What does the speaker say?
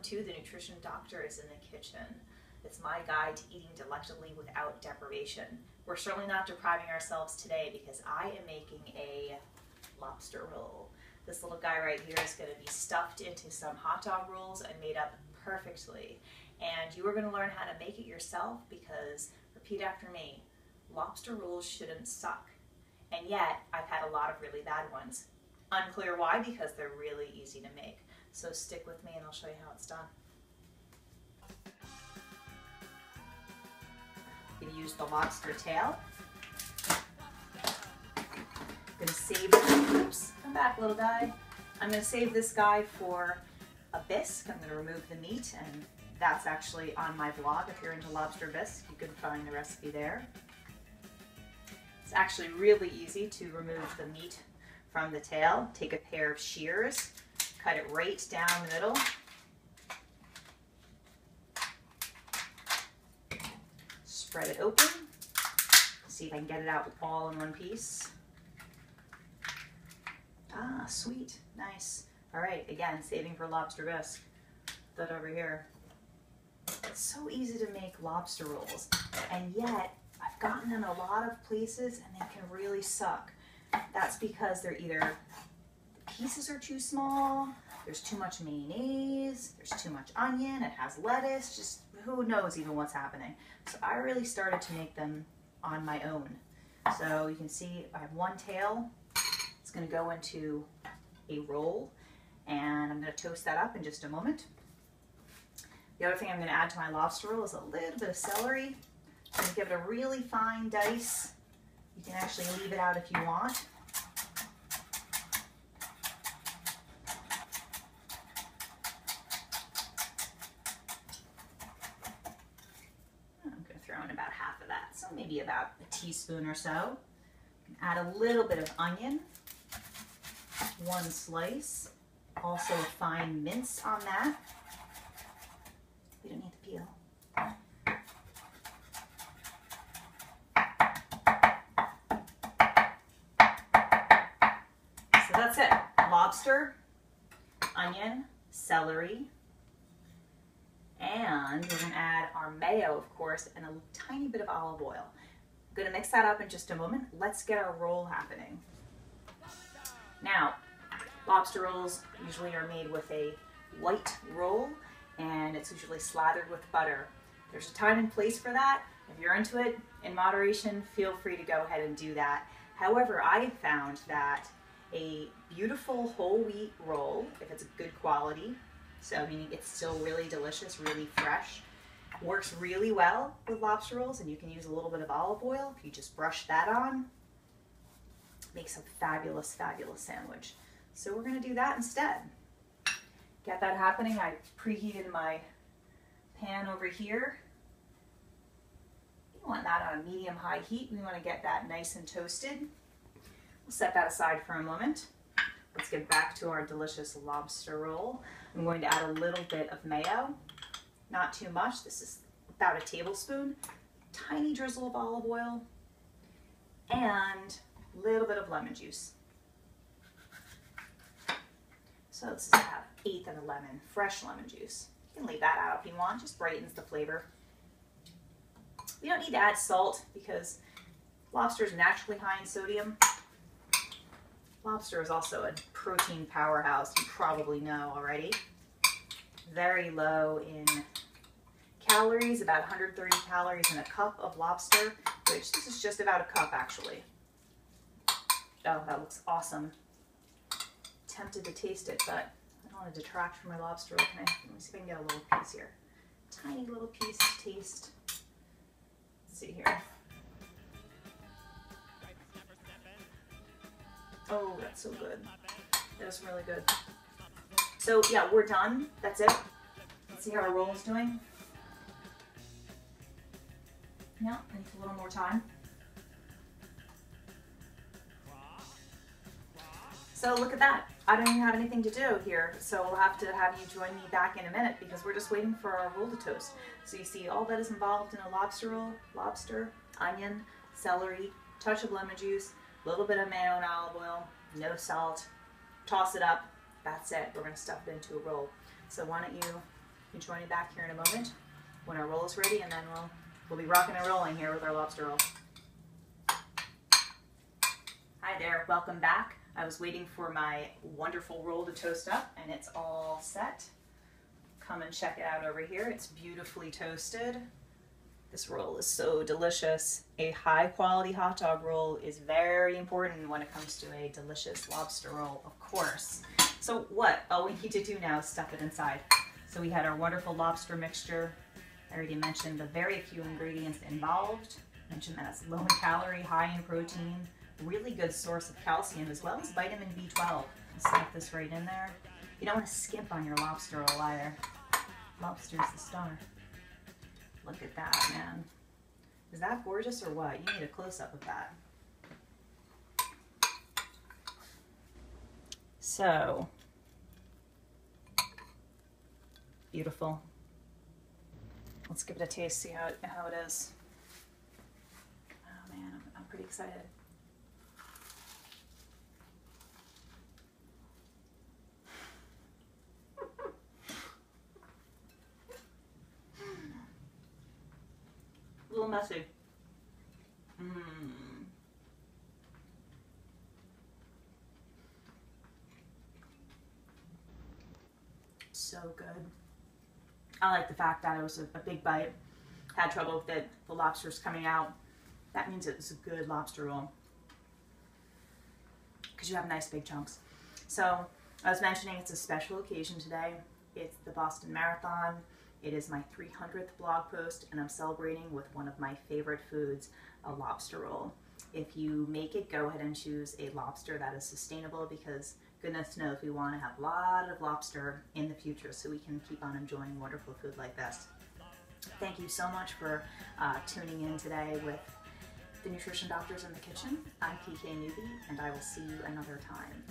to The Nutrition Doctor is in the Kitchen. It's my guide to eating delectably without deprivation. We're certainly not depriving ourselves today because I am making a lobster roll. This little guy right here is going to be stuffed into some hot dog rolls and made up perfectly. And you are going to learn how to make it yourself because, repeat after me, lobster rolls shouldn't suck. And yet, I've had a lot of really bad ones. Unclear why, because they're really easy to make. So stick with me and I'll show you how it's done. I'm going to use the lobster tail. I'm going to save, oops, come back little guy. I'm going to save this guy for a bisque. I'm going to remove the meat, and that's actually on my blog. If you're into lobster bisque, you can find the recipe there. It's actually really easy to remove the meat from the tail. Take a pair of shears, cut it right down the middle. Spread it open. See if I can get it out all in one piece. Ah, sweet, nice. All right, again, saving for lobster bisque. That over here. It's so easy to make lobster rolls, and yet I've gotten in a lot of places and they can really suck. That's because they're either the pieces are too small, there's too much mayonnaise, there's too much onion, it has lettuce, just who knows even what's happening. So I really started to make them on my own. So you can see I have one tail. It's going to go into a roll, and I'm going to toast that up in just a moment. The other thing I'm going to add to my lobster roll is a little bit of celery. I'm going to give it a really fine dice. You can actually leave it out if you want. I'm going to throw in about half of that, so maybe about a teaspoon or so. Add a little bit of onion, one slice, also a fine mince on that. We don't need the peel. So that's it. Lobster, onion, celery, and we're going to add our mayo, of course, and a tiny bit of olive oil. I'm going to mix that up in just a moment. Let's get our roll happening. Now, lobster rolls usually are made with a white roll, and it's usually slathered with butter. There's a time and place for that. If you're into it in moderation, feel free to go ahead and do that. However, I have found that a beautiful whole wheat roll, if it's good quality, so meaning it's still really delicious, really fresh, works really well with lobster rolls, and you can use a little bit of olive oil. If you just brush that on, makes a fabulous, fabulous sandwich. So we're going to do that instead. Get that happening. I preheated my pan over here. You want that on a medium-high heat. We want to get that nice and toasted. We'll set that aside for a moment. Let's get back to our delicious lobster roll. I'm going to add a little bit of mayo. Not too much. This is about a tablespoon. Tiny drizzle of olive oil. And a little bit of lemon juice. So this is about 1/8 of a lemon, fresh lemon juice. You can leave that out if you want, just brightens the flavor. We don't need to add salt because lobster is naturally high in sodium. Lobster is also a protein powerhouse, you probably know already. Very low in calories, about 130 calories in a cup of lobster, which this is just about a cup actually. Oh, that looks awesome. Tempted to taste it, but I don't want to detract from my lobster roll. Let me see if I can get a little piece here. Tiny little piece to taste. Let's see here. Oh, that's so good. That was really good. So yeah, we're done. That's it. Let's see how our roll is doing. Yeah, needs a little more time. So look at that. I don't even have anything to do here, so we'll have to have you join me back in a minute because we're just waiting for our roll to toast. So you see all that is involved in a lobster roll: lobster, onion, celery, touch of lemon juice, a little bit of mayo and olive oil, no salt. Toss it up. That's it. We're going to stuff it into a roll. So why don't you You can join me back here in a moment when our roll is ready, and then we'll be rocking and rolling here with our lobster roll. Hi there, welcome back. I was waiting for my wonderful roll to toast up, and it's all set. Come and check it out over here. It's beautifully toasted. This roll is so delicious. A high quality hot dog roll is very important when it comes to a delicious lobster roll, of course. So what? All we need to do now is stuff it inside. So we had our wonderful lobster mixture. I already mentioned the very few ingredients involved. I mentioned that it's low in calorie, high in protein, really good source of calcium as well as vitamin B12. Stuff this right in there. You don't want to skimp on your lobster roll either. Lobster's the star. Look at that, man. Is that gorgeous or what? You need a close-up of that. So, beautiful. Let's give it a taste, see how it is. Oh man, I'm pretty excited. A little messy. So good. I like the fact that it was a big bite. Had trouble with it. The lobster's coming out. That means it was a good lobster roll, because you have nice big chunks. So I was mentioning it's a special occasion today. It's the Boston Marathon. It is my 300th blog post, and I'm celebrating with one of my favorite foods, a lobster roll. If you make it, go ahead and choose a lobster that is sustainable, because goodness knows we want to have a lot of lobster in the future so we can keep on enjoying wonderful food like this. Thank you so much for tuning in today with the Nutrition Doctors in the Kitchen. I'm PK Newby, and I will see you another time.